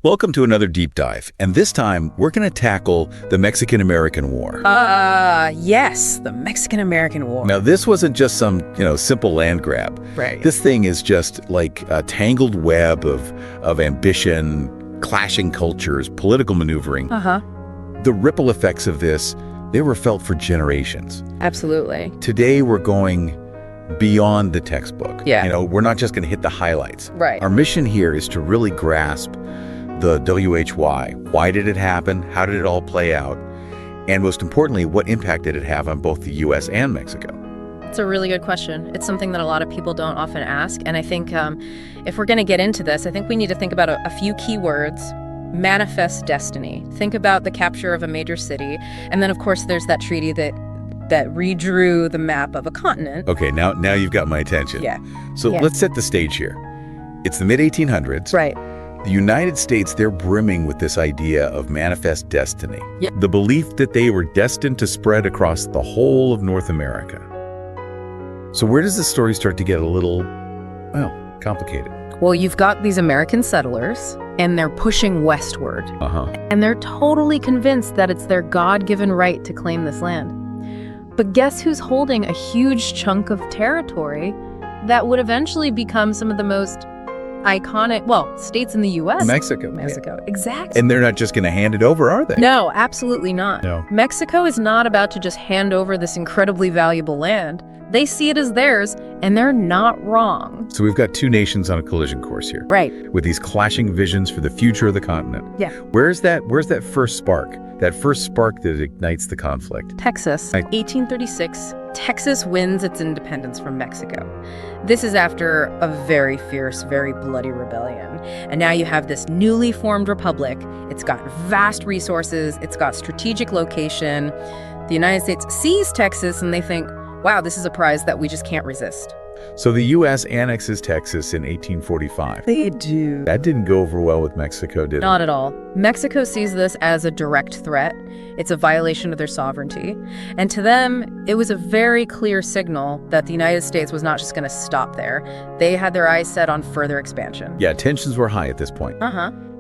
Welcome to another deep dive, and this time we're going to tackle the Mexican-American War. Yes, the Mexican-American War. Now, this wasn't just some, simple land grab. Right. This thing is just like a tangled web of ambition, clashing cultures, political maneuvering. The ripple effects of this, they were felt for generations. Absolutely. Today, we're going beyond the textbook. Yeah. We're not just going to hit the highlights. Right. Our mission here is to really grasp the WHY. Why did it happen? How did it all play out? And most importantly, what impact did it have on both the U.S. and Mexico? It's a really good question. It's something that a lot of people don't often ask. And I think if we're going to get into this, I think we need to think about a few key words. Manifest destiny. Think about the capture of a major city. And then, of course, there's that treaty that redrew the map of a continent. Okay, now you've got my attention. Yeah. So let's set the stage here. It's the mid-1800s. Right. The United States, they're brimming with this idea of manifest destiny. Yep. The belief that they were destined to spread across the whole of North America. So where does this story start to get a little, complicated? Well, you've got these American settlers, and they're pushing westward. And they're totally convinced that it's their God-given right to claim this land. But guess who's holding a huge chunk of territory that would eventually become some of the most iconic, states in the U.S.? Mexico. Exactly. And they're not just going to hand it over, are they? No, absolutely not. No. Mexico is not about to just hand over this incredibly valuable land. They see it as theirs, and they're not wrong. So we've got two nations on a collision course here. Right. With these clashing visions for the future of the continent. Yeah. Where's that first spark? That first spark that ignites the conflict? Texas, 1836, Texas wins its independence from Mexico. This is after a very fierce, very bloody rebellion. And now you have this newly formed republic. It's got vast resources. It's got strategic location. The United States sees Texas and they think, wow, this is a prize that we just can't resist. So the U.S. annexes Texas in 1845. They do. That didn't go over well with Mexico, did it? Not at all. Mexico sees this as a direct threat. It's a violation of their sovereignty. And to them, it was a very clear signal that the United States was not just going to stop there. They had their eyes set on further expansion. Yeah, tensions were high at this point.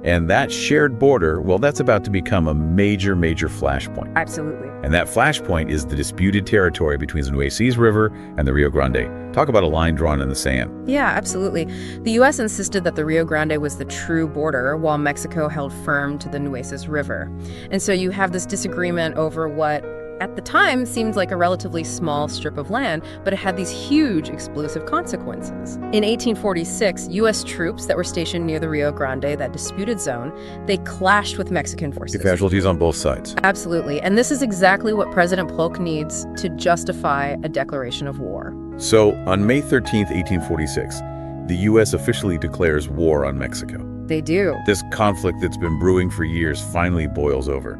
And that shared border, that's about to become a major, major flashpoint. Absolutely. And that flashpoint is the disputed territory between the Nueces River and the Rio Grande. Talk about a line drawn in the sand. Yeah, absolutely. The U.S. insisted that the Rio Grande was the true border, while Mexico held firm to the Nueces River. And so you have this disagreement over what, at the time, seemed like a relatively small strip of land, but it had these huge explosive consequences. In 1846, U.S. troops that were stationed near the Rio Grande, that disputed zone, they clashed with Mexican forces. Casualties on both sides. Absolutely. And this is exactly what President Polk needs to justify a declaration of war. So, on May 13th, 1846, the U.S. officially declares war on Mexico. They do. This conflict that's been brewing for years finally boils over.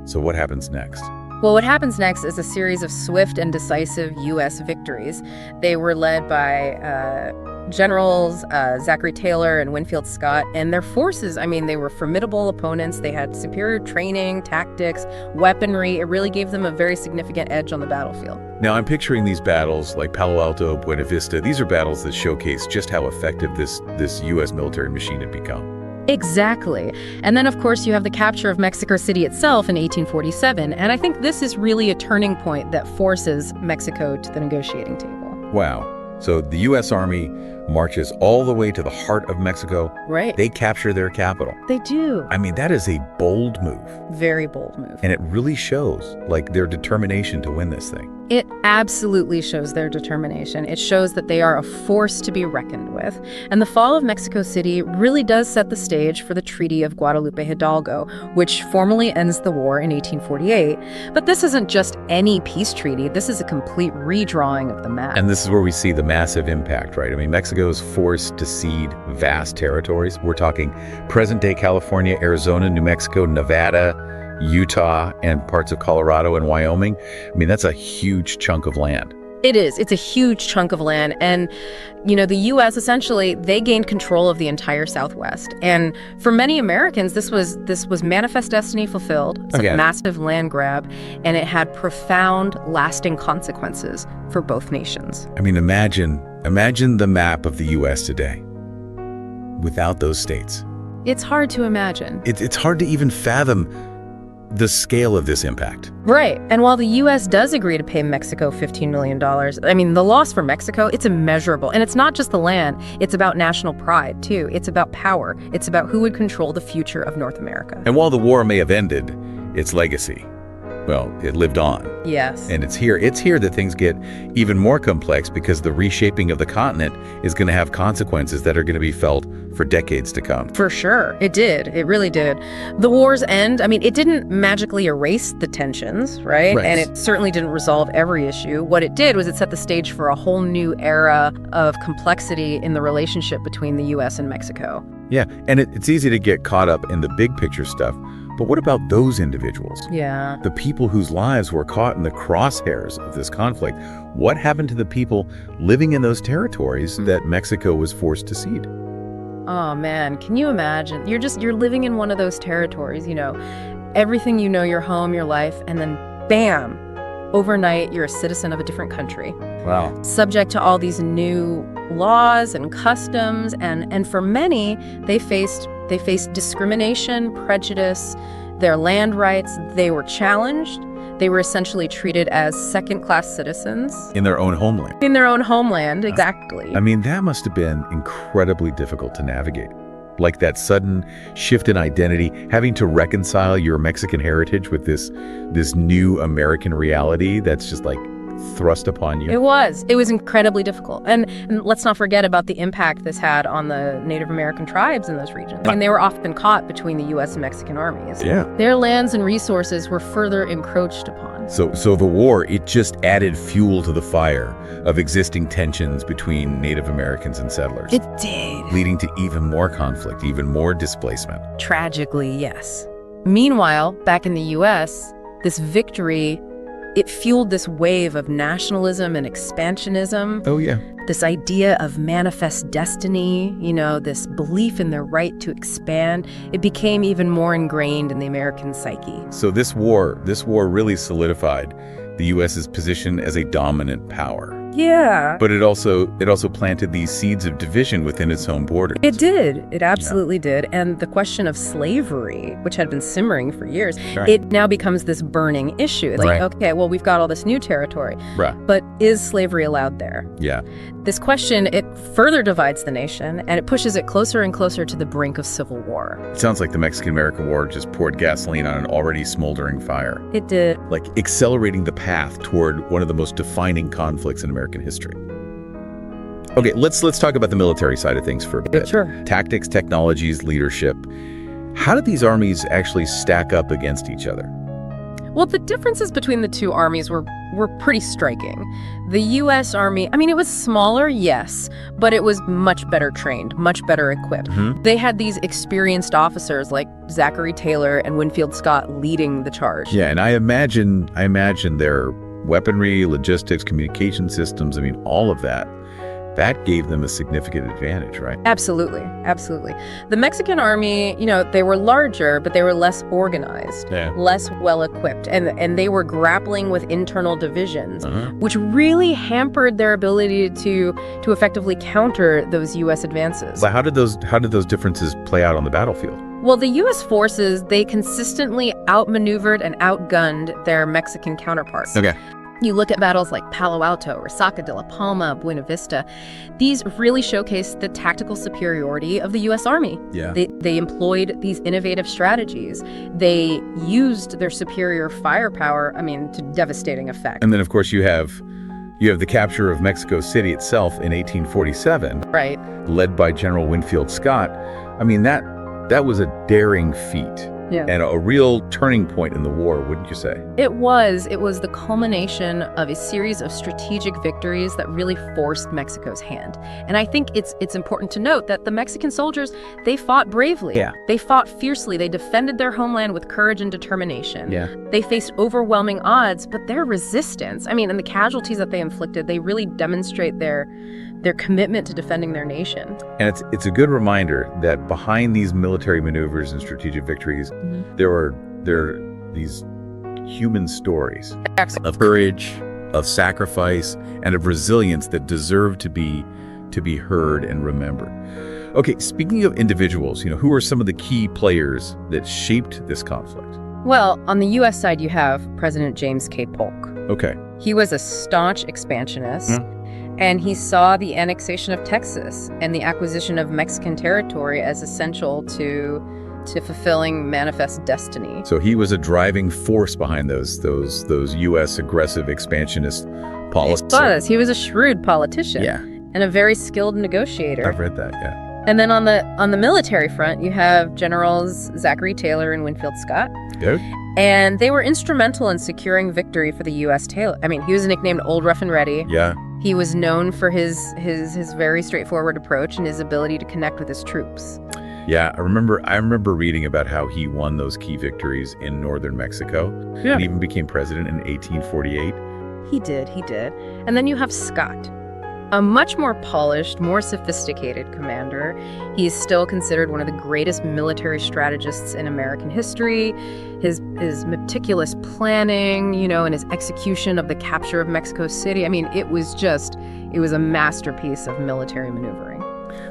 So what happens next? Well, what happens next is a series of swift and decisive U.S. victories. They were led by generals Zachary Taylor and Winfield Scott, and their forces, they were formidable opponents. They had superior training, tactics, weaponry. It really gave them a very significant edge on the battlefield. Now, I'm picturing these battles like Palo Alto, Buena Vista. These are battles that showcase just how effective this U.S. military machine had become. Exactly. And then, of course, you have the capture of Mexico City itself in 1847. And I think this is really a turning point that forces Mexico to the negotiating table. Wow. So the U.S. Army marches all the way to the heart of Mexico. Right. They capture their capital. They do. That is a bold move. Very bold move. And it really shows, their determination to win this thing. It absolutely shows their determination. It shows that they are a force to be reckoned with. And the fall of Mexico City really does set the stage for the Treaty of Guadalupe Hidalgo, which formally ends the war in 1848. But this isn't just any peace treaty. This is a complete redrawing of the map. And this is where we see the massive impact, right? Mexico is forced to cede vast territories. We're talking present-day California, Arizona, New Mexico, Nevada, Utah, and parts of Colorado and Wyoming. That's a huge chunk of land. It is. It's a huge chunk of land. And, the U.S. essentially, they gained control of the entire Southwest. And for many Americans, this was manifest destiny fulfilled. It's a massive land grab, and it had profound, lasting consequences for both nations. Imagine the map of the U.S. today without those states. It's hard to imagine. It's hard to even fathom the scale of this impact. Right. And while the U.S. does agree to pay Mexico $15 million, I mean, the loss for Mexico, it's immeasurable. And it's not just the land. It's about national pride, too. It's about power. It's about who would control the future of North America. And while the war may have ended, its legacy, well, it lived on. Yes. And it's here that things get even more complex, because the reshaping of the continent is going to have consequences that are going to be felt for decades to come. For sure. It did. It really did. The war's end, I mean, it didn't magically erase the tensions, right? And it certainly didn't resolve every issue. What it did was it set the stage for a whole new era of complexity in the relationship between the U.S. and Mexico. Yeah, and it's easy to get caught up in the big picture stuff. But what about those individuals? Yeah. The people whose lives were caught in the crosshairs of this conflict. What happened to the people living in those territories that Mexico was forced to cede? Oh, man. Can you imagine? You're living in one of those territories, everything your home, your life, and then bam, overnight, you're a citizen of a different country. Wow. Subject to all these new laws and customs, and for many, they faced discrimination, prejudice, their land rights. They were challenged. They were essentially treated as second-class citizens. In their own homeland. In their own homeland, exactly. I mean, that must have been incredibly difficult to navigate. Like that sudden shift in identity, having to reconcile your Mexican heritage with this new American reality that's just like thrust upon you. It was incredibly difficult. And let's not forget about the impact this had on the Native American tribes in those regions. I mean, they were often caught between the U.S. and Mexican armies. Yeah. Their lands and resources were further encroached upon. So the war, it just added fuel to the fire of existing tensions between Native Americans and settlers. It did. Leading to even more conflict, even more displacement. Tragically, yes. Meanwhile, back in the U.S., this victory, it fueled this wave of nationalism and expansionism. Oh, yeah. This idea of manifest destiny, this belief in their right to expand, it became even more ingrained in the American psyche. So this war really solidified the U.S.'s position as a dominant power. Yeah. But it also planted these seeds of division within its own borders. It did. It absolutely did. And the question of slavery, which had been simmering for years, it now becomes this burning issue. Like, okay, well, we've got all this new territory, but is slavery allowed there? Yeah. This question, it further divides the nation, and it pushes it closer and closer to the brink of civil war. It sounds like the Mexican-American War just poured gasoline on an already smoldering fire. It did. Like accelerating the path toward one of the most defining conflicts in American history. Okay, let's talk about the military side of things for a bit. Sure. Tactics, technologies, leadership. How did these armies actually stack up against each other? Well, the differences between the two armies were pretty striking. The U.S. Army, I mean, it was smaller, yes, but it was much better trained, much better equipped. They had these experienced officers like Zachary Taylor and Winfield Scott leading the charge. Yeah, and I imagine their weaponry, logistics, communication systems, I mean, all of that gave them a significant advantage, right? Absolutely, absolutely. The Mexican army, they were larger, but they were less organized, less well-equipped, and they were grappling with internal divisions, which really hampered their ability to effectively counter those U.S. advances. But how did those differences play out on the battlefield? Well, the U.S. forces, they consistently outmaneuvered and outgunned their Mexican counterparts. Okay. You look at battles like Palo Alto, Resaca de la Palma, Buena Vista. These really showcase the tactical superiority of the U.S. Army. Yeah. They employed these innovative strategies. They used their superior firepower, to devastating effect. And then, of course, you have the capture of Mexico City itself in 1847. Right. Led by General Winfield Scott. I mean, that was a daring feat. Yeah. And a real turning point in the war, wouldn't you say? It was the culmination of a series of strategic victories that really forced Mexico's hand. And I think it's important to note that the Mexican soldiers, they fought bravely. Yeah. They fought fiercely. They defended their homeland with courage and determination. Yeah. They faced overwhelming odds, but their resistance, and the casualties that they inflicted, they really demonstrate their commitment to defending their nation. And it's a good reminder that behind these military maneuvers and strategic victories, there are these human stories of courage, of sacrifice, and of resilience that deserve to be heard and remembered. Okay, speaking of individuals, who are some of the key players that shaped this conflict? Well, on the U.S. side, you have President James K. Polk. Okay. He was a staunch expansionist, Hmm. and he saw the annexation of Texas and the acquisition of Mexican territory as essential to fulfilling manifest destiny. So he was a driving force behind those U.S. aggressive expansionist policies. He was a shrewd politician. Yeah, And a very skilled negotiator. I've read that. Yeah. And then on the military front, you have Generals Zachary Taylor and Winfield Scott. Good. And they were instrumental in securing victory for the U.S. Taylor. I mean, he was nicknamed Old Rough and Ready. Yeah. He was known for his very straightforward approach and his ability to connect with his troops. Yeah, I remember reading about how he won those key victories in northern Mexico. Yeah. And even became president in 1848. He did. And then you have Scott, a much more polished, more sophisticated commander. He is still considered one of the greatest military strategists in American history. His meticulous planning, and his execution of the capture of Mexico City. I mean, it was a masterpiece of military maneuvering.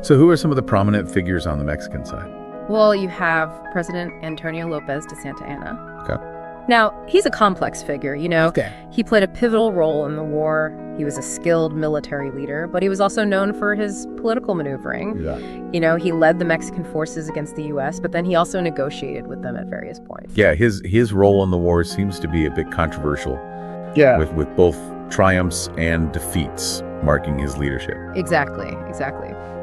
So who are some of the prominent figures on the Mexican side? Well, you have President Antonio Lopez de Santa Anna. Okay. Now, he's a complex figure, Okay. He played a pivotal role in the war. He was a skilled military leader, but he was also known for his political maneuvering. Yeah. He led the Mexican forces against the U.S., but then he also negotiated with them at various points. Yeah, his role in the war seems to be a bit controversial. Yeah. With both triumphs and defeats marking his leadership. Exactly.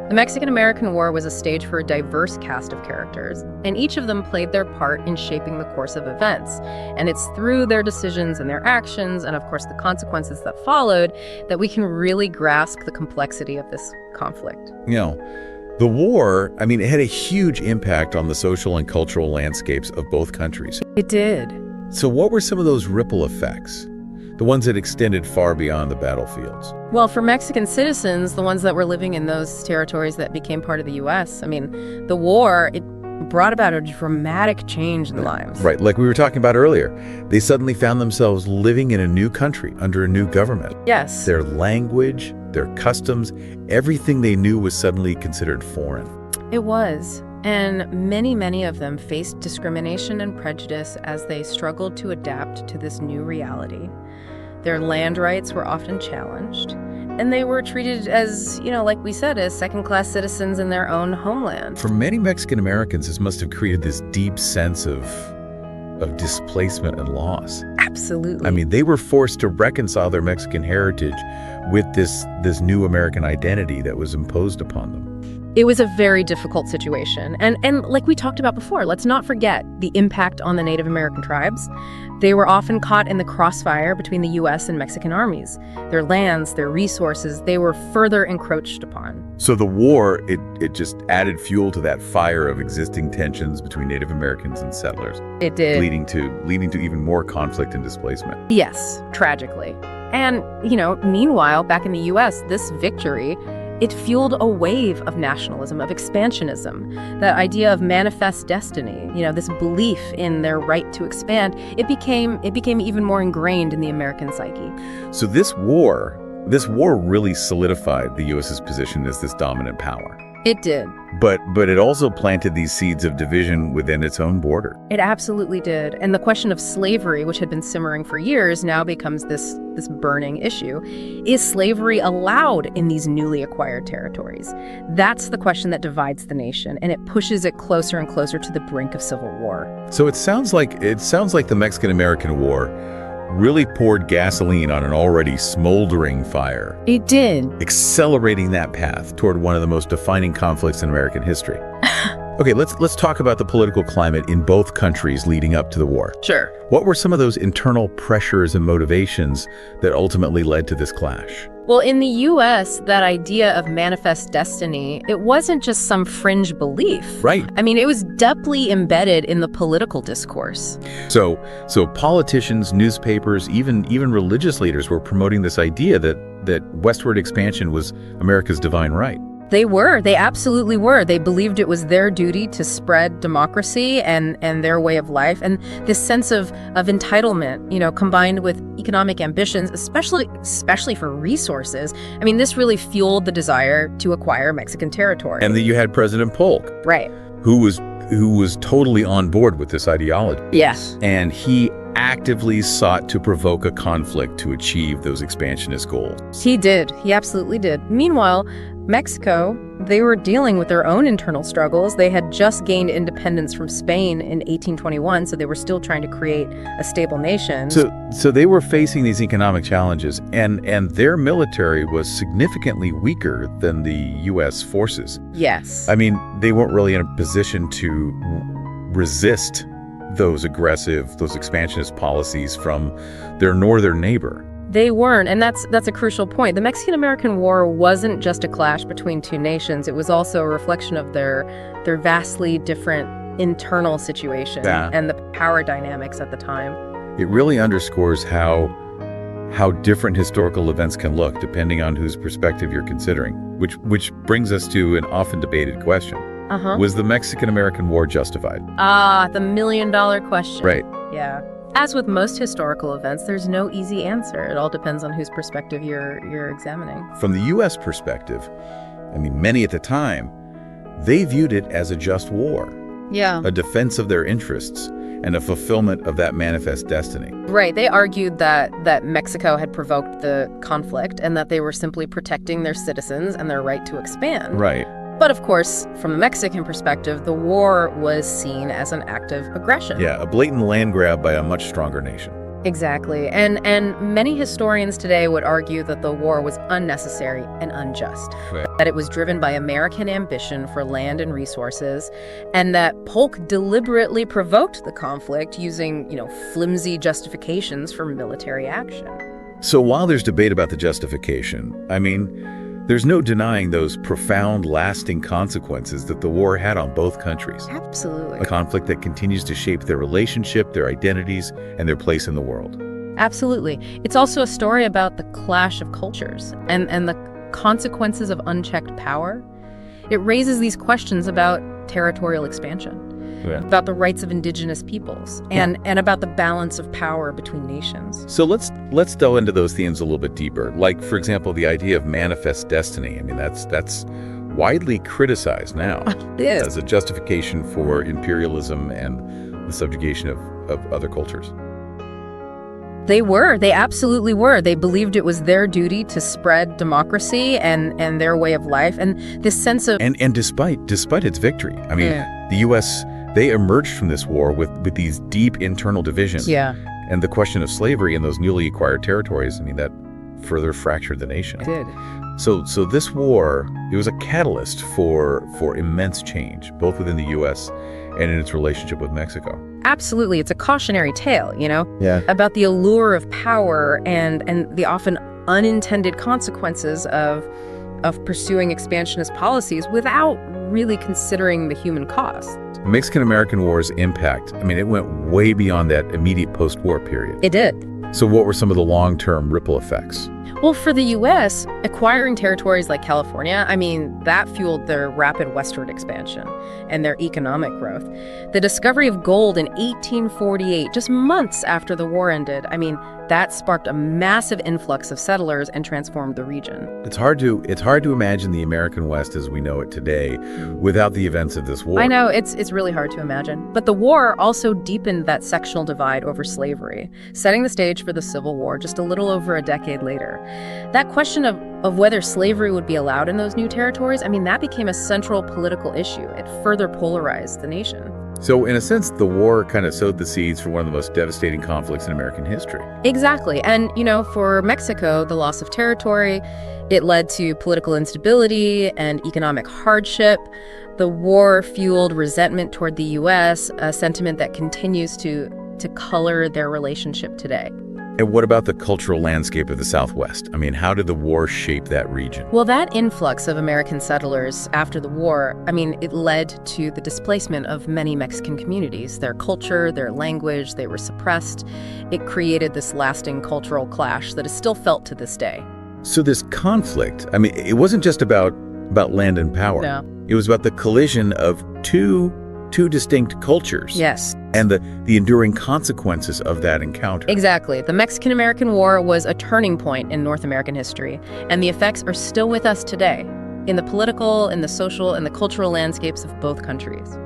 The Mexican-American War was a stage for a diverse cast of characters, and each of them played their part in shaping the course of events. And it's through their decisions and their actions, and of course the consequences that followed, that we can really grasp the complexity of this conflict. The war, it had a huge impact on the social and cultural landscapes of both countries. It did. So what were some of those ripple effects? The ones that extended far beyond the battlefields? Well, for Mexican citizens, the ones that were living in those territories that became part of the U.S., the war, it brought about a dramatic change in lives. Right, like we were talking about earlier. They suddenly found themselves living in a new country under a new government. Yes. Their language, their customs, everything they knew was suddenly considered foreign. It was. And many, many of them faced discrimination and prejudice as they struggled to adapt to this new reality. Their land rights were often challenged, and they were treated as, like we said, as second-class citizens in their own homeland. For many Mexican Americans, this must have created this deep sense of displacement and loss. Absolutely. They were forced to reconcile their Mexican heritage with this new American identity that was imposed upon them. It was a very difficult situation. And like we talked about before, let's not forget the impact on the Native American tribes. They were often caught in the crossfire between the U.S. and Mexican armies. Their lands, their resources, they were further encroached upon. So the war, it just added fuel to that fire of existing tensions between Native Americans and settlers. It did. Leading to even more conflict and displacement. Yes, tragically. And, meanwhile, back in the U.S., this victory, it fueled a wave of nationalism, of expansionism. That idea of manifest destiny, this belief in their right to expand, it became even more ingrained in the American psyche. So this war really solidified the U.S.'s position as this dominant power. It did. But it also planted these seeds of division within its own border. It absolutely did. And the question of slavery, which had been simmering for years, now becomes this burning issue. Is slavery allowed in these newly acquired territories? That's the question that divides the nation, and it pushes it closer and closer to the brink of civil war. So it sounds like the Mexican-American War really poured gasoline on an already smoldering fire. It did. Accelerating that path toward one of the most defining conflicts in American history. Okay, let's talk about the political climate in both countries leading up to the war. Sure. What were some of those internal pressures and motivations that ultimately led to this clash? Well, in the U.S., that idea of manifest destiny, it wasn't just some fringe belief. Right. It was deeply embedded in the political discourse. So politicians, newspapers, even religious leaders were promoting this idea that westward expansion was America's divine right. They absolutely were. They believed it was their duty to spread democracy and their way of life. And this sense of entitlement, combined with economic ambitions, especially for resources. I mean, this really fueled the desire to acquire Mexican territory. And then you had President Polk, Right. who was totally on board with this ideology. Yes. And he actively sought to provoke a conflict to achieve those expansionist goals. He did. He absolutely did. Meanwhile, Mexico, they were dealing with their own internal struggles. They had just gained independence from Spain in 1821, so they were still trying to create a stable nation. So they were facing these economic challenges, and their military was significantly weaker than the U.S. forces. Yes. I mean, they weren't really in a position to resist those expansionist policies from their northern neighbor. They weren't, and that's a crucial point. The Mexican-American War wasn't just a clash between two nations. It was also a reflection of their vastly different internal situation and the power dynamics at the time. It really underscores how different historical events can look depending on whose perspective you're considering, which brings us to an often debated question. Was the Mexican-American War justified? The million-dollar question. Right. Yeah. As with most historical events, there's no easy answer. It all depends on whose perspective you're examining. From the U.S. perspective, I mean, many at the time, they viewed it as a just war. Yeah. A defense of their interests and a fulfillment of that manifest destiny. Right. They argued that Mexico had provoked the conflict and that they were simply protecting their citizens and their right to expand. Right. But of course, from the Mexican perspective, the war was seen as an act of aggression. Yeah, a blatant land grab by a much stronger nation. Exactly. And many historians today would argue that the war was unnecessary and unjust. Right. That it was driven by American ambition for land and resources, and that Polk deliberately provoked the conflict using, flimsy justifications for military action. So while there's debate about the justification, I mean, there's no denying those profound, lasting consequences that the war had on both countries. Absolutely. A conflict that continues to shape their relationship, their identities, and their place in the world. Absolutely. It's also a story about the clash of cultures and the consequences of unchecked power. It raises these questions about territorial expansion, about the rights of indigenous peoples, and about the balance of power between nations. So let's delve into those themes a little bit deeper. Like, for example, the idea of manifest destiny. I mean, that's widely criticized now as a justification for imperialism and the subjugation of other cultures. They absolutely were. They believed it was their duty to spread democracy and their way of life, and this sense of... And despite its victory, I mean, the U.S., they emerged from this war with these deep internal divisions. Yeah. And the question of slavery in those newly acquired territories, I mean, that further fractured the nation. It did. So this war, it was a catalyst for immense change, both within the U.S. and in its relationship with Mexico. Absolutely. It's a cautionary tale, Yeah. about the allure of power and the often unintended consequences of pursuing expansionist policies without really considering the human cost. Mexican-American War's impact, I mean, it went way beyond that immediate post-war period. It did. So what were some of the long-term ripple effects? Well, for the U.S., acquiring territories like California, I mean, that fueled their rapid westward expansion and their economic growth. The discovery of gold in 1848, just months after the war ended, I mean, that sparked a massive influx of settlers and transformed the region. It's hard to imagine the American West as we know it today without the events of this war. I know, it's really hard to imagine. But the war also deepened that sectional divide over slavery, setting the stage for the Civil War just a little over a decade later. That question of whether slavery would be allowed in those new territories, I mean, that became a central political issue. It further polarized the nation. So in a sense, the war kind of sowed the seeds for one of the most devastating conflicts in American history. Exactly. And, for Mexico, the loss of territory, it led to political instability and economic hardship. The war fueled resentment toward the U.S., a sentiment that continues to color their relationship today. And what about the cultural landscape of the Southwest? I mean, how did the war shape that region? Well, that influx of American settlers after the war, I mean, it led to the displacement of many Mexican communities. Their culture, their language, they were suppressed. It created this lasting cultural clash that is still felt to this day. So this conflict, I mean, it wasn't just about about land and power. No. It was about the collision of two distinct cultures. Yes. And the enduring consequences of that encounter. Exactly. The Mexican-American War was a turning point in North American history, and the effects are still with us today, in the political, in the social, and the cultural landscapes of both countries.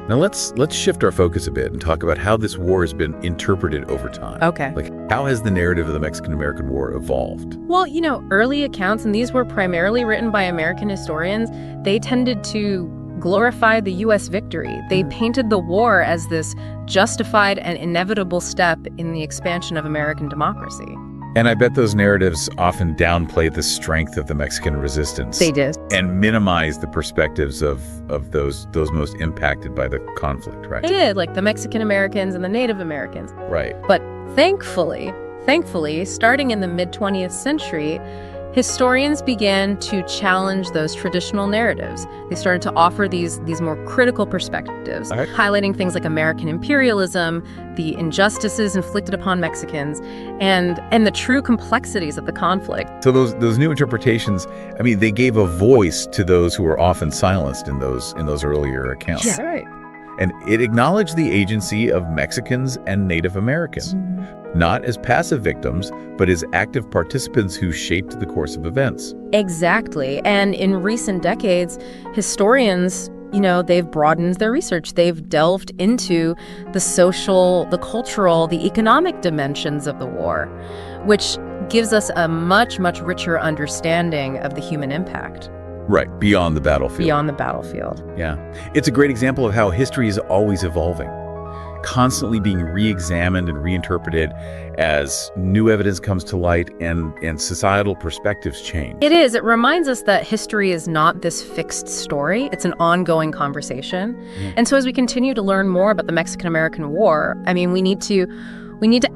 Now let's shift our focus a bit and talk about how this war has been interpreted over time. Okay. Like, how has the narrative of the Mexican-American War evolved? Well, early accounts, and these were primarily written by American historians, they tended to glorify the U.S. victory. They painted the war as this justified and inevitable step in the expansion of American democracy. And I bet those narratives often downplay the strength of the Mexican resistance. They did. And minimize the perspectives of those most impacted by the conflict, right? They did, like the Mexican Americans and the Native Americans. Right. But thankfully, starting in the mid-20th century, historians began to challenge those traditional narratives. They started to offer these more critical perspectives, All right. highlighting things like American imperialism, the injustices inflicted upon Mexicans, and the true complexities of the conflict. So those new interpretations, I mean, they gave a voice to those who were often silenced in those earlier accounts. Yeah, right. And it acknowledged the agency of Mexicans and Native Americans, not as passive victims, but as active participants who shaped the course of events. Exactly. And in recent decades, historians, they've broadened their research. They've delved into the social, the cultural, the economic dimensions of the war, which gives us a much, much richer understanding of the human impact. Right, beyond the battlefield. Beyond the battlefield. Yeah. It's a great example of how history is always evolving, constantly being re-examined and reinterpreted as new evidence comes to light and societal perspectives change. It is. It reminds us that history is not this fixed story. It's an ongoing conversation. And so as we continue to learn more about the Mexican-American War, I mean, we need to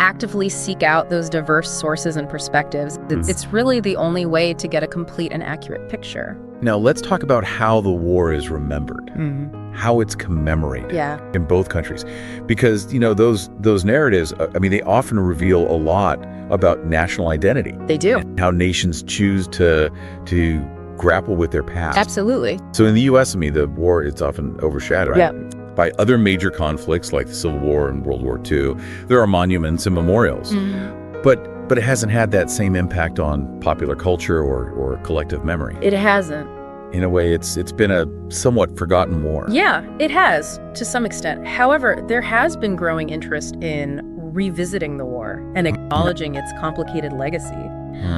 actively seek out those diverse sources and perspectives. It's really the only way to get a complete and accurate picture. Now, let's talk about how the war is remembered, how it's commemorated in both countries. Because, those narratives, I mean, they often reveal a lot about national identity. They do. And how nations choose to grapple with their past. Absolutely. So in the U.S., I mean, the war, it's often overshadowed. Yeah. By other major conflicts like the Civil War and World War II. There are monuments and memorials. But it hasn't had that same impact on popular culture or collective memory. It hasn't. In a way, it's been a somewhat forgotten war. Yeah, it has, to some extent. However, there has been growing interest in revisiting the war and acknowledging its complicated legacy.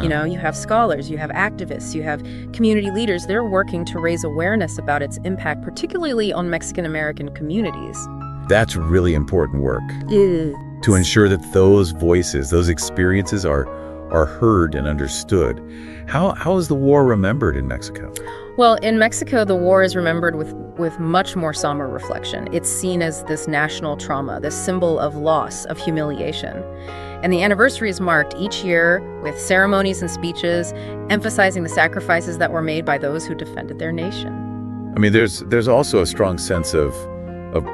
You have scholars, you have activists, you have community leaders. They're working to raise awareness about its impact, particularly on Mexican-American communities. That's really important work. To ensure that those voices, those experiences are heard and understood. How is the war remembered in Mexico? Well, in Mexico, the war is remembered with much more somber reflection. It's seen as this national trauma, this symbol of loss, of humiliation. And the anniversary is marked each year with ceremonies and speeches emphasizing the sacrifices that were made by those who defended their nation. I mean, there's also a strong sense of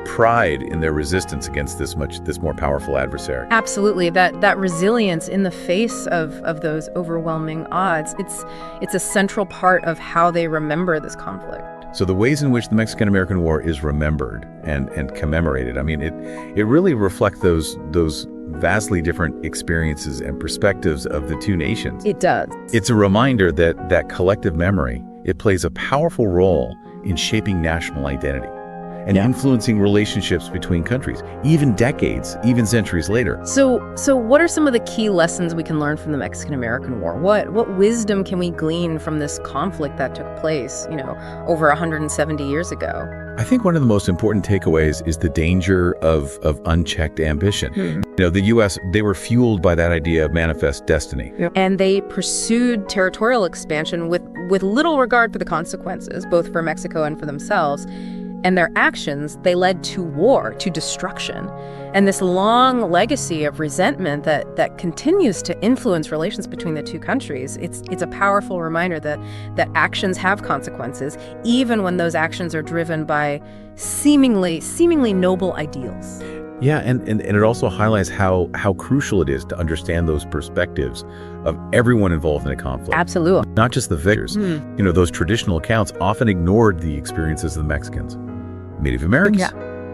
pride in their resistance against this more powerful adversary. Absolutely. That resilience in the face of those overwhelming odds, it's a central part of how they remember this conflict. So the ways in which the Mexican-American War is remembered and commemorated, I mean, it really reflects those vastly different experiences and perspectives of the two nations. It does. It's a reminder that collective memory, it plays a powerful role in shaping national identity and influencing relationships between countries, even decades, even centuries later. So what are some of the key lessons we can learn from the Mexican-American War? What wisdom can we glean from this conflict that took place, over 170 years ago? I think one of the most important takeaways is the danger of unchecked ambition. The U.S., they were fueled by that idea of manifest destiny. And they pursued territorial expansion with little regard for the consequences, both for Mexico and for themselves. And their actions, they led to war, to destruction. And this long legacy of resentment that continues to influence relations between the two countries, it's a powerful reminder that actions have consequences, even when those actions are driven by seemingly noble ideals. Yeah, and it also highlights how crucial it is to understand those perspectives of everyone involved in a conflict. Absolutely. Not just the victors. Those traditional accounts often ignored the experiences of the Mexicans, Native Americans,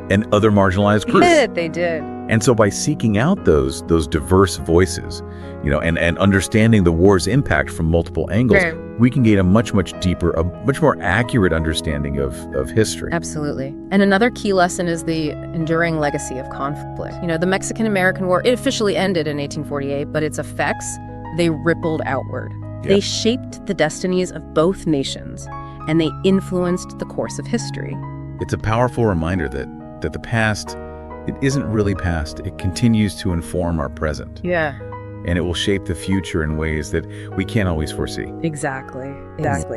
and other marginalized groups. They did. And so by seeking out those diverse voices, and understanding the war's impact from multiple angles, we can gain a much deeper, a much more accurate understanding of history. Absolutely. And another key lesson is the enduring legacy of conflict. The Mexican-American War, it officially ended in 1848, but its effects, they rippled outward. Yeah. They shaped the destinies of both nations, and they influenced the course of history. It's a powerful reminder that the past, it isn't really past. It continues to inform our present. Yeah. And it will shape the future in ways that we can't always foresee. Exactly.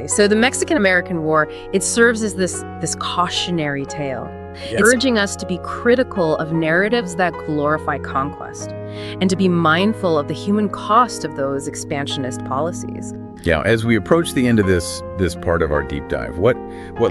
So the Mexican-American War, it serves as this cautionary tale, urging us to be critical of narratives that glorify conquest and to be mindful of the human cost of those expansionist policies. Yeah, as we approach the end of this part of our deep dive, what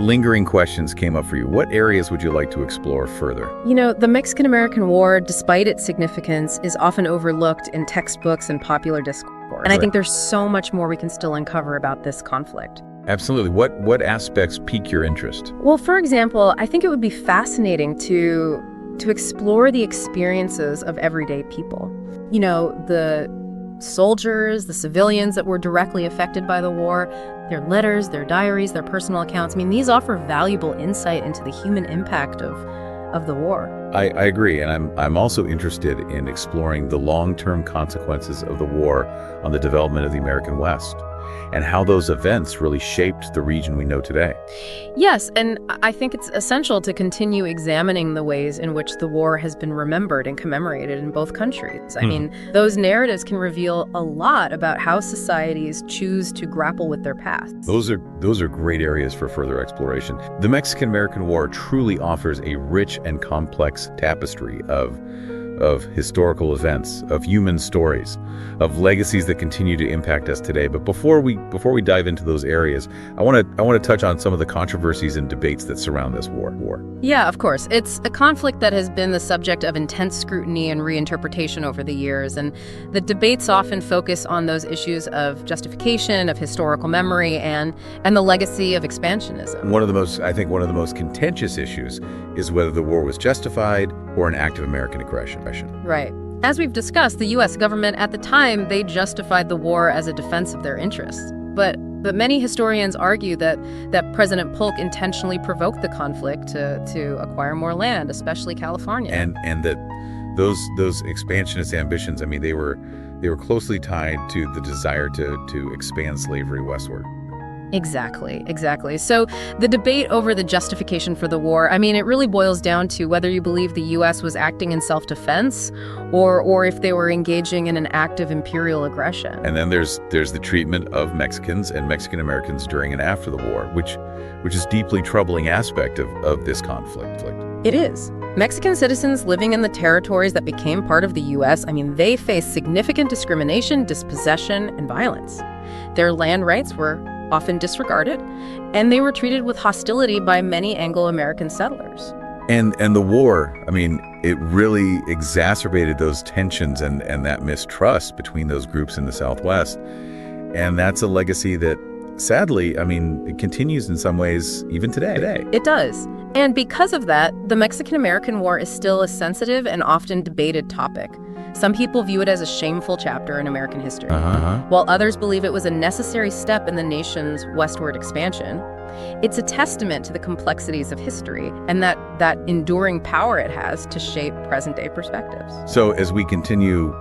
lingering questions came up for you? What areas would you like to explore further? The Mexican-American War, despite its significance, is often overlooked in textbooks and popular discourse. And I think there's so much more we can still uncover about this conflict. Absolutely. What aspects pique your interest? Well, for example, I think it would be fascinating to explore the experiences of everyday people. The soldiers, the civilians that were directly affected by the war, their letters, their diaries, their personal accounts. These offer valuable insight into the human impact of the war. I agree, and I'm also interested in exploring the long-term consequences of the war on the development of the American West and how those events really shaped the region we know today. Yes, and I think it's essential to continue examining the ways in which the war has been remembered and commemorated in both countries. Those narratives can reveal a lot about how societies choose to grapple with their past. Those are great areas for further exploration. The Mexican-American War truly offers a rich and complex tapestry of historical events, of human stories, of legacies that continue to impact us today. But before we dive into those areas, I want to touch on some of the controversies and debates that surround this war. Yeah, of course. It's a conflict that has been the subject of intense scrutiny and reinterpretation over the years, and the debates often focus on those issues of justification, of historical memory, and the legacy of expansionism. One of the most contentious issues is whether the war was justified or an act of American aggression. Right. As we've discussed, the U.S. government at the time, they justified the war as a defense of their interests. But many historians argue that President Polk intentionally provoked the conflict to acquire more land, especially California. And that those expansionist ambitions, they were closely tied to the desire to expand slavery westward. Exactly. So the debate over the justification for the war, it really boils down to whether you believe the U.S. was acting in self-defense or if they were engaging in an act of imperial aggression. And then there's the treatment of Mexicans and Mexican Americans during and after the war, which is a deeply troubling aspect of this conflict. It is. Mexican citizens living in the territories that became part of the U.S., they faced significant discrimination, dispossession, and violence. Their land rights were often disregarded, and they were treated with hostility by many Anglo-American settlers. And the war, it really exacerbated those tensions and that mistrust between those groups in the Southwest. And that's a legacy that, sadly, it continues in some ways even today. It does. And because of that, the Mexican-American War is still a sensitive and often debated topic. Some people view it as a shameful chapter in American history, while others believe it was a necessary step in the nation's westward expansion. It's a testament to the complexities of history and that enduring power it has to shape present-day perspectives. So as we continue,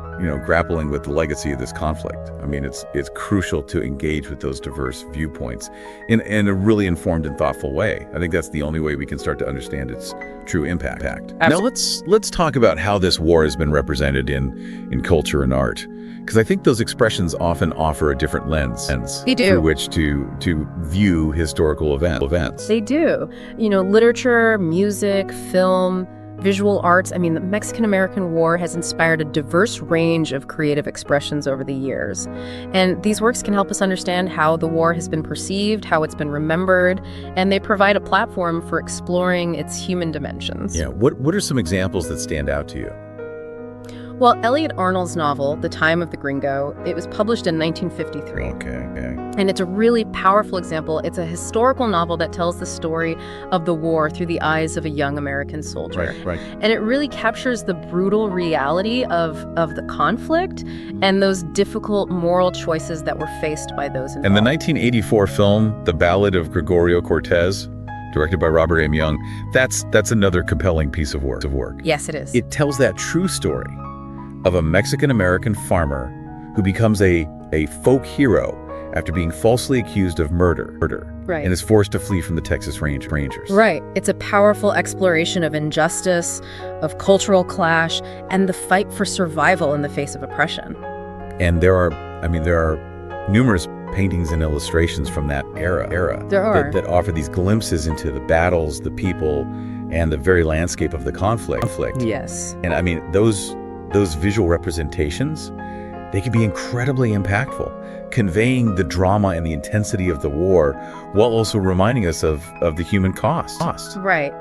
grappling with the legacy of this conflict, it's crucial to engage with those diverse viewpoints in a really informed and thoughtful way. I think that's the only way we can start to understand its true impact. Now let's talk about how this war has been represented in culture and art, because I think those expressions often offer a different lens through which to view historical events. They do. Literature, music, film, visual arts. I mean, the Mexican-American War has inspired a diverse range of creative expressions over the years. And these works can help us understand how the war has been perceived, how it's been remembered, and they provide a platform for exploring its human dimensions. Yeah, what are some examples that stand out to you? Well, Elliot Arnold's novel, The Time of the Gringo, it was published in 1953. Okay. And it's a really powerful example. It's a historical novel that tells the story of the war through the eyes of a young American soldier. Right. And it really captures the brutal reality of the conflict and those difficult moral choices that were faced by those involved. And the 1984 film, The Ballad of Gregorio Cortez, directed by Robert M. Young, that's another compelling piece of work. Yes, it is. It tells that true story of a Mexican-American farmer who becomes a folk hero after being falsely accused of murder. Right. And is forced to flee from the Texas Rangers. Right. It's a powerful exploration of injustice, of cultural clash, and the fight for survival in the face of oppression. And there are numerous paintings and illustrations from that era. There are. That offer these glimpses into the battles, the people, and the very landscape of the conflict. Yes. And I mean, those visual representations, they can be incredibly impactful, conveying the drama and the intensity of the war while also reminding us of the human cost. Right.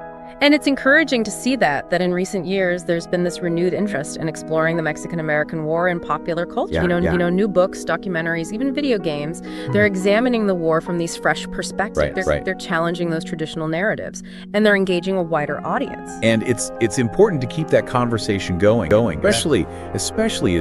And it's encouraging to see that in recent years, there's been this renewed interest in exploring the Mexican-American War in popular culture. Yeah. New books, documentaries, even video games. They're examining the war from these fresh perspectives. Right. They're challenging those traditional narratives, and they're engaging a wider audience. And it's important to keep that conversation going, especially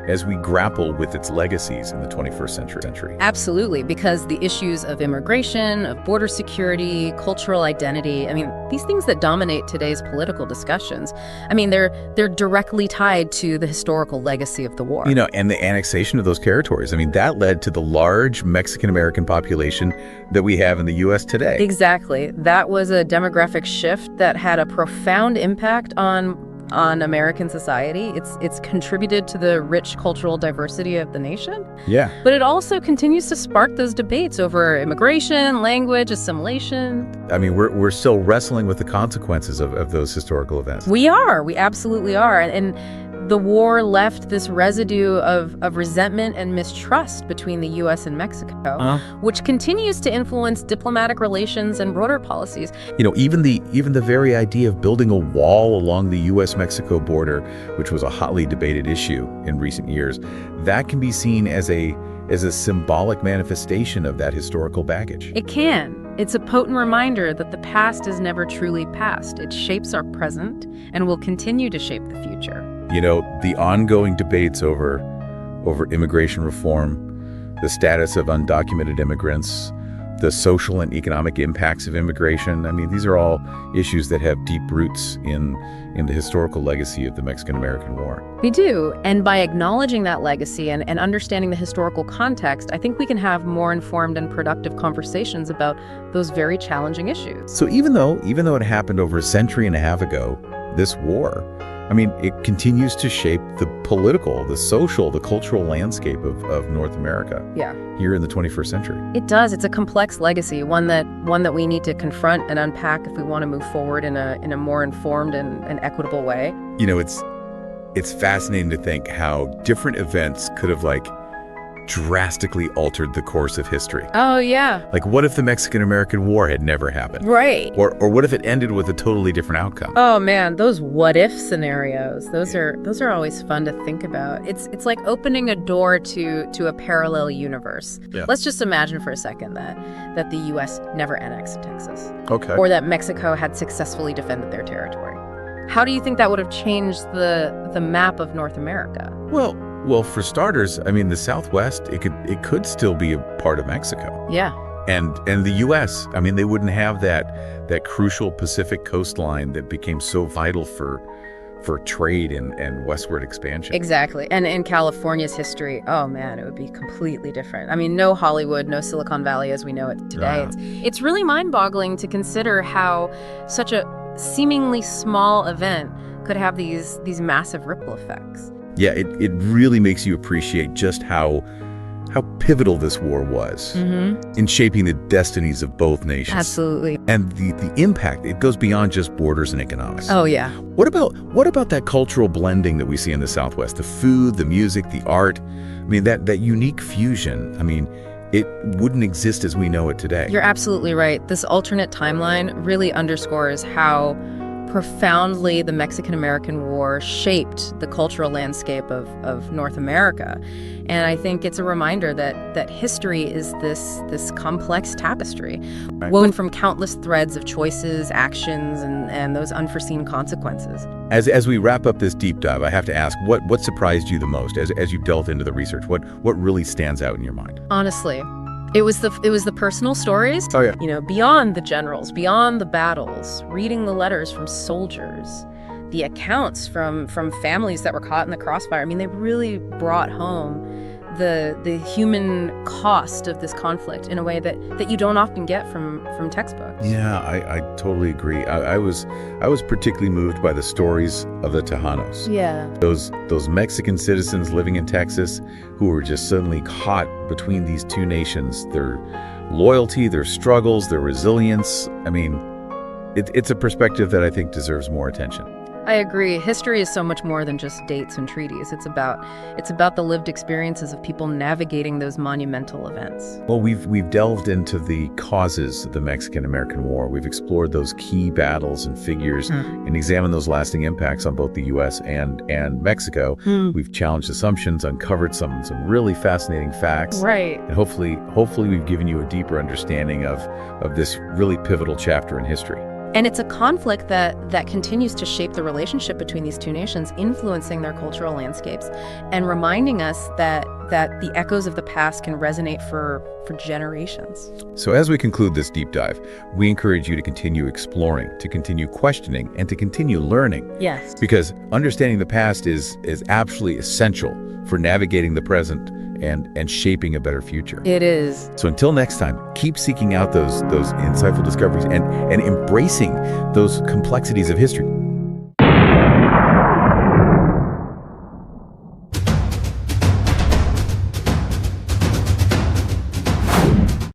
as we grapple with its legacies in the 21st century. Absolutely, because the issues of immigration, of border security, cultural identity, I mean, these things that dominate today's political discussions, I mean, they're directly tied to the historical legacy of the war. And the annexation of those territories. I mean, that led to the large Mexican-American population that we have in the U.S. today. Exactly. That was a demographic shift that had a profound impact on American society. It's contributed to the rich cultural diversity of the nation. Yeah. But it also continues to spark those debates over immigration, language, assimilation. I mean, we're still wrestling with the consequences of those historical events. We absolutely are. And the war left this residue of resentment and mistrust between the U.S. and Mexico, which continues to influence diplomatic relations and border policies. Even the very idea of building a wall along the U.S. Mexico border, which was a hotly debated issue in recent years, that can be seen as a symbolic manifestation of that historical baggage. It can. It's a potent reminder that the past is never truly past. It shapes our present and will continue to shape the future. The ongoing debates over immigration reform, the status of undocumented immigrants, the social and economic impacts of immigration. I mean, these are all issues that have deep roots in the historical legacy of the Mexican-American War. We do. And by acknowledging that legacy and understanding the historical context, I think we can have more informed and productive conversations about those very challenging issues. So even though it happened over a century and a half ago, this war, I mean, it continues to shape the political, the social, the cultural landscape of North America. Yeah. Here in the 21st century. It does. It's a complex legacy, one that we need to confront and unpack if we want to move forward in a more informed and equitable way. It's fascinating to think how different events could have drastically altered the course of history. Oh, yeah. What if the Mexican-American War had never happened? Right. Or what if it ended with a totally different outcome? Oh man, those what if scenarios. Those are always fun to think about. It's like opening a door to a parallel universe. Yeah. Let's just imagine for a second that the US never annexed Texas. Okay. Or that Mexico had successfully defended their territory. How do you think that would have changed the map of North America? Well, for starters, I mean, the Southwest, it could still be a part of Mexico. Yeah. And the U.S., I mean, they wouldn't have that crucial Pacific coastline that became so vital for trade and westward expansion. Exactly. And in California's history, oh man, it would be completely different. I mean, no Hollywood, no Silicon Valley as we know it today. It's really mind-boggling to consider how such a seemingly small event could have these massive ripple effects. Yeah, it really makes you appreciate just how how pivotal this war was in shaping the destinies of both nations. Absolutely. And the impact, it goes beyond just borders and economics. Oh, yeah. What about that cultural blending that we see in the Southwest? The food, the music, the art. I mean, that unique fusion, I mean, it wouldn't exist as we know it today. You're absolutely right. This alternate timeline really underscores how profoundly the Mexican-American War shaped the cultural landscape of North America. And I think it's a reminder that history is this complex tapestry, woven from countless threads of choices, actions, and those unforeseen consequences. As we wrap up this deep dive, I have to ask, what surprised you the most as you delved into the research? What really stands out in your mind? Honestly, it was the personal stories. Oh, yeah. You know, beyond the generals, beyond the battles, reading the letters from soldiers, the accounts from families that were caught in the crossfire. I mean, they really brought home the human cost of this conflict in a way that you don't often get from textbooks. Yeah, I totally agree. I was particularly moved by the stories of the Tejanos. Yeah. Those Mexican citizens living in Texas who were just suddenly caught between these two nations. Their loyalty, their struggles, their resilience. I mean, it's a perspective that I think deserves more attention. I agree. History is so much more than just dates and treaties. It's about the lived experiences of people navigating those monumental events. Well, we've delved into the causes of the Mexican-American War. We've explored those key battles and figures and examined those lasting impacts on both the U.S. and Mexico. We've challenged assumptions, uncovered some really fascinating facts. Right. And hopefully we've given you a deeper understanding of this really pivotal chapter in history. And it's a conflict that continues to shape the relationship between these two nations, influencing their cultural landscapes and reminding us that the echoes of the past can resonate for generations. So as we conclude this deep dive, we encourage you to continue exploring, to continue questioning, and to continue learning. Yes. Because understanding the past is absolutely essential for navigating the present and shaping a better future. It is. So until next time, keep seeking out those insightful discoveries and embracing those complexities of history.